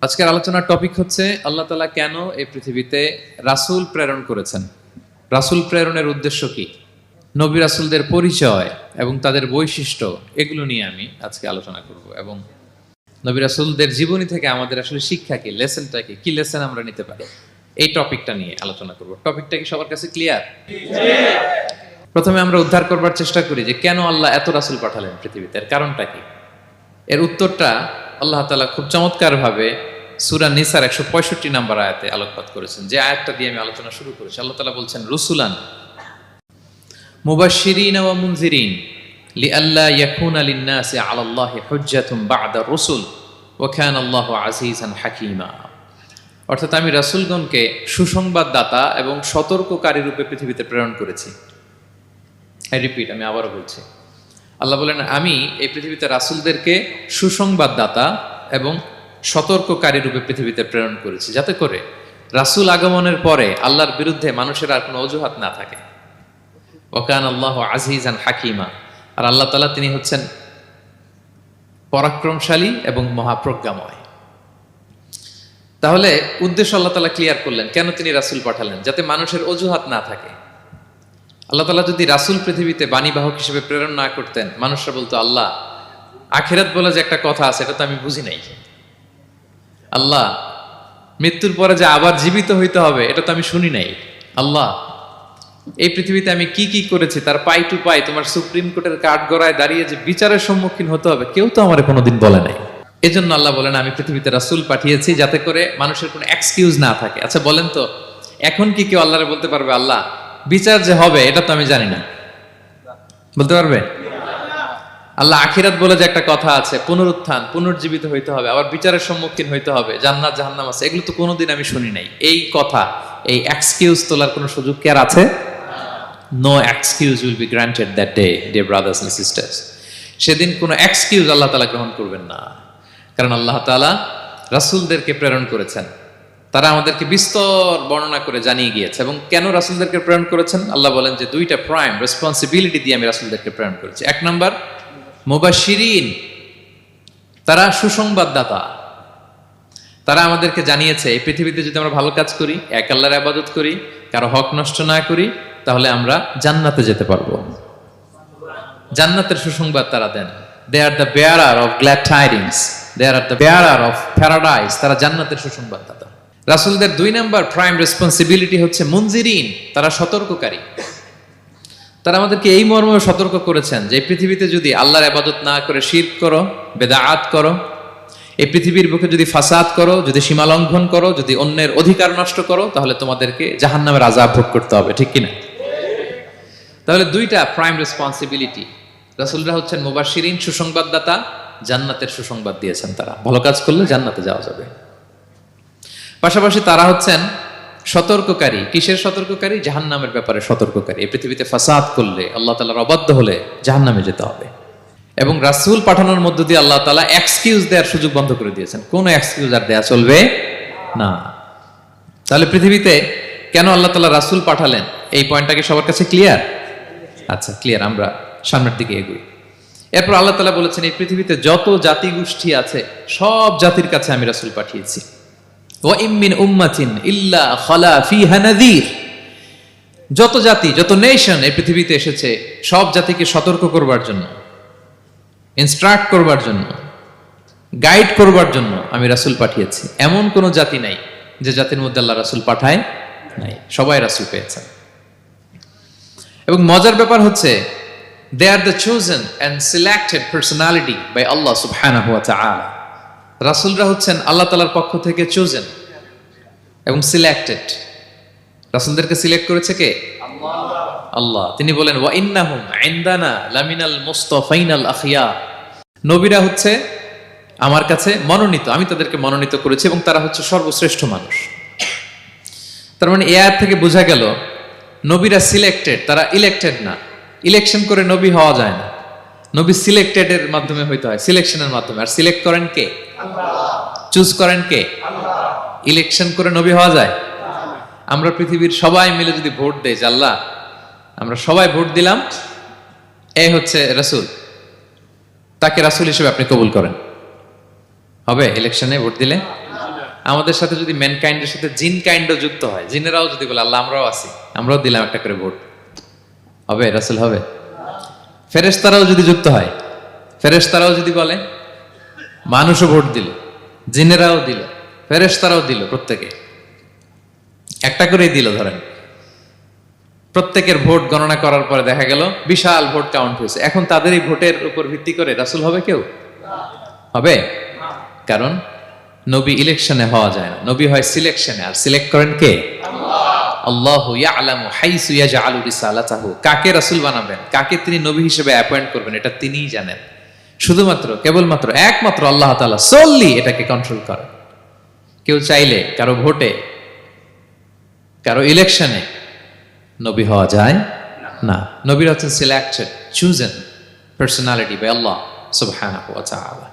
আজকের আলোচনার টপিক হচ্ছে আল্লাহ তাআলা কেন এই পৃথিবীতে রাসূল প্রেরণ করেছেন, রাসূল প্রেরণের উদ্দেশ্য কি, নবী রাসূলদের পরিচয় এবং তাদের বৈশিষ্ট্য, এগুলো নিয়ে আমি আজকে আলোচনা করব। এবং নবী রাসূলদের জীবনী থেকে আমাদের আসলে শিক্ষা কি, লেসনটা কি, কি লেসন আমরা নিতে পারি, এই টপিকটা নিয়ে আলোচনা করব। টপিকটা কি সবার কাছে ক্লিয়ার? প্রথমে আমরা উদ্ধার করবার চেষ্টা করি যে কেন আল্লাহ এত রাসূল পাঠালেন পৃথিবীতে, এর কারণটা কি। এর উত্তরটা আল্লাহ তাআলা খুব চমৎকার ভাবে সূরা নিসার 165 নম্বর আয়াতে আলোকপাত করেছেন, যে আয়াতটা দিয়ে আমি আলোচনা শুরু করেছি। আল্লাহ তাআলা বলছেন, রুসুলান মুবাশশিরিন ওয়া মুনজিরিন লিআল্লা ইয়াকুনা লিন-নাসি আলাল্লাহি হুজ্জাতুন বা'দা রুসুল ওয়া কানা আল্লাহু আজিজান হাকীমা। অর্থাৎ আমি রাসূলগণকে সুসংবাদদাতা এবং সতর্ককারী রূপে পৃথিবীতে প্রেরণ করেছি। আমি আবারও বলছি, আল্লাহ বলেন আমি এই পৃথিবীতে রাসূলদেরকে সুসংবাদদাতা এবং সতর্ককারী রূপে পৃথিবীতে প্রেরণ করেছি, যাতে করে রাসূল আগমনের পরে আল্লাহর বিরুদ্ধে মানুষের আর কোনো অজুহাত না থাকে। ওয়া কানা আল্লাহু আজিজান হাকীমা, আর আল্লাহ তাআলা তিনি হচ্ছেন পরাক্রমশালী এবং মহাপ্রজ্ঞাময়। তাহলে উদ্দেশ্য আল্লাহ তাআলা ক্লিয়ার করলেন, কেন তিনি রাসূল পাঠালেন, যাতে মানুষের অজুহাত না থাকে। আল্লাহ তাআলা যদি রাসূল পৃথিবীতে বাণীবাহক হিসেবে প্রেরণ না করতেন, মানুষরা বলতো আল্লাহ আখিরাত বলে যে একটা কথা আছে এটা তো আমি বুঝি নাই, আল্লাহ মৃত্যুর পরে যে আবার জীবিত হইতে হবে এটা তো আমি শুনি নাই, আল্লাহ এই পৃথিবীতে আমি কি কি করেছি তার পাই টু পাই তোমার সুপ্রিম কোর্টের কাঠগড়ায় দাঁড়িয়ে যে বিচারের সম্মুখীন হতে হবে কেউ তো আমার কোনোদিন বলে নাই। এজন্য আল্লাহ বলেন আমি পৃথিবীতে রাসূল পাঠিয়েছি যাতে করে মানুষের কোনো এক্সকিউজ না থাকে। আচ্ছা বলেন তো, এখন কি কেউ আল্লাহরে বলতে পারবে আল্লাহ বিচার যে হবে এটা তো আমি জানি না? বলতে পারবে? আল্লাহ আখিরাত বলে যে একটা কথা আছে, পুনরুত্থান, পুনর্জীবিত হইতে হবে, আবার বিচারের সম্মুখীন হইতে হবে, জান্নাত জাহান্নাম আছে, এগুলো তো কোনোদিন আমি শুনি নাই। এই কথা, এই এক্সকিউজ তোলার কোনো সুযোগ কি আর আছে? No excuse will be granted that day, dear brothers and sisters. সেদিন কোনো এক্সকিউজ আল্লাহ তাআলা গ্রহণ করবেন না, কারণ আল্লাহ তাআলা রাসূলদেরকে প্রেরণ করেছেন, তারা আমাদেরকে বিস্তর বর্ণনা করে জানিয়ে গিয়েছে। এবং কেন রাসূলদেরকে প্রেরণ করেছেন আল্লাহ বলেন যে দুইটা প্রাইম রেসপন্সিবিলিটি দিয়ে আমি রাসূলদেরকে প্রেরণ করেছি। এক নাম্বার মুবাশশিরিন, তারা সুসংবাদদাতা, তারা আমাদেরকে জানিয়েছে এই পৃথিবীতে যদি আমরা ভালো কাজ করি, এক আল্লাহর ইবাদত করি, কারো হক নষ্ট না করি, তাহলে আমরা জান্নাতে যেতে পারবো। জান্নাতের সুসংবাদ তারা দেন। They are the bearer of glad tidings, they are the bearer of paradise, তারা জান্নাতের সুসংবাদদাতা। রাসূলদের দুই নাম্বার প্রাইম রেসপন্সিবিলিটি হচ্ছে মুনজিরিন, তারা সতর্ককারী। তারা আমাদেরকে এই মর্মে সতর্ক করেছেন যে এই পৃথিবীতে যদি আল্লাহর ইবাদত না করে শিরক করো, বেদাত করো, এই পৃথিবীর বুকে যদি ফাসাদ করো, যদি সীমা লঙ্ঘন করো, যদি অন্যের অধিকার নষ্ট করো, তাহলে তোমাদেরকে জাহান্নামের আযাব ভোগ করতে হবে, ঠিক কিনা? তাহলে দুইটা প্রাইম রেসপন্সিবিলিটি। রাসূলরা হচ্ছেন মুবাশশিরিন, সুসংবাদদাতা, জান্নাতের সুসংবাদ দিয়েছেন। তারা ভালো কাজ করলে জান্নাতে যাওয়া যাবে। পাশাপাশি তারা হচ্ছেন সতর্ককারী। কিসের সতর্ককারী? জাহান্নামের ব্যাপারে সতর্ককারী। এই পৃথিবীতে ফাসাদ করলে, আল্লাহ তাআলার অবাধ্য হলে জাহান্নামে যেতে হবে। এবং রাসূল পাঠানোর মধ্য দিয়ে আল্লাহ তাআলা এক্সকিউজ দেওয়ার সুযোগ বন্ধ করে দিয়েছেন। কোনো এক্সকিউজ আর দেয়া চলবে না। তাহলে পৃথিবীতে কেন আল্লাহ তাআলা রাসূল পাঠালেন, এই পয়েন্টটা কি সবার কাছে ক্লিয়ার? আচ্ছা ক্লিয়ার, আমরা সামনের দিকে এগোই। এরপর আল্লাহ তাআলা বলেছেন এই পৃথিবীতে যত জাতি গোষ্ঠী আছে সব জাতির কাছে আমি রাসূল পাঠিয়েছি। ওয়া ইম মিন উম্মাতিন ইল্লা খালা ফিহা নাযীর, যত জাতি, যত নেশন এই পৃথিবীতে এসেছে সব জাতিকে সতর্ক করবার জন্য, ইনস্ট্রাক্ট করবার জন্য, গাইড করবার জন্য আমি রাসূল পাঠিয়েছি। এমন কোন জাতি নাই যে জাতির মধ্যে আল্লাহ রাসূল পাঠায় নাই, সবাই রাসূল পেয়েছেন। এবং মজার ব্যাপার হচ্ছে they are the chosen and selected personality by Allah subhanahu wa ta'ala. রাসূলরা হচ্ছেন আল্লাহ তাআলার পক্ষ থেকে chosen এবং সিলেক্টেড। রাসূলদেরকে সিলেক্ট করেছে কে? আল্লাহ। তিনি বলেন ওয়া ইন্নাহুম ইনদানা লামিনাল মুস্তাফাইনাল আখিয়ার, নবীরা হচ্ছে আমার কাছে মনোনীত, আমি তাদেরকে মনোনীত করেছি এবং তারা হচ্ছে সর্বশ্রেষ্ঠ মানুষ। তার মানে এই আয়াত থেকে বোঝা গেল নবীরা সিলেক্টেড, তারা ইলেক্টেড না। ইলেকশন করে নবী হওয়া যায় না, নবী সিলেক্টেডের মাধ্যমে হইতে হয়, সিলেকশনের মাধ্যমে। আর সিলেক্ট করেন কে? আল্লাহ। চুজ করেন কে? আল্লাহ। ইলেকশন করে নবী হওয়া যায়? আমরা পৃথিবীর সবাই মিলে যদি ভোট দেই, আল্লাহ আমরা সবাই ভোট দিলাম, এ হচ্ছে রাসূল, তাকে রাসূল হিসেবে আপনি কবুল করেন, হবে ইলেকশনে ভোট দিলে? আমাদের সাথে যদি ম্যানকাইন্ডের সাথে জিন কাইন্ডও যুক্ত হয়, জিনেরাও যদি বলে আল্লাহ আমরাও আছি, আমরাও দিলাম একটা করে ভোট, হবে রাসূল হবে? ফেরেশতারাও যদি যুক্ত হয়, ফেরেশতারাও যদি বলে, মানুষও ভোট দিল, জিনেরাও দিল, ফেরেশতারাও দিল, প্রত্যেকে একটা করেই দিল, ধরেন প্রত্যেকের ভোট গণনা করার পরে দেখা গেল বিশাল ভোট কাউন্ট হয়েছে। এখন তাদের এই ভোটের উপর ভিত্তি করে রাসূল হবে কেউ? হবে? কারণ নবী ইলেকশনে হওয়া যায় না, নবী হয় সিলেকশনে। আর সিলেক্ট করেন কে? আল্লাহু ইয়ালামু হাইসু ইয়াজআলু রিসালাতাহু। কাকে রাসূল বানাবেন, কাকে তিনি নবী হিসেবে অ্যাপয়েন্ট করবেন, এটা তিনিই জানেন। শুধুমাত্র কেবলমাত্র একমাত্র আল্লাহ তাআলা সোললি এটাকে কন্ট্রোল করেন। কেউ চাইলে কারো ভোটে, কারো ইলেকশনে নবী হওয়া যায় না। নবীরা হচ্ছেন সিলেক্টেড, চুজেন পার্সোনালিটি বাই আল্লাহ সুবহানাহু ওয়া তাআলা।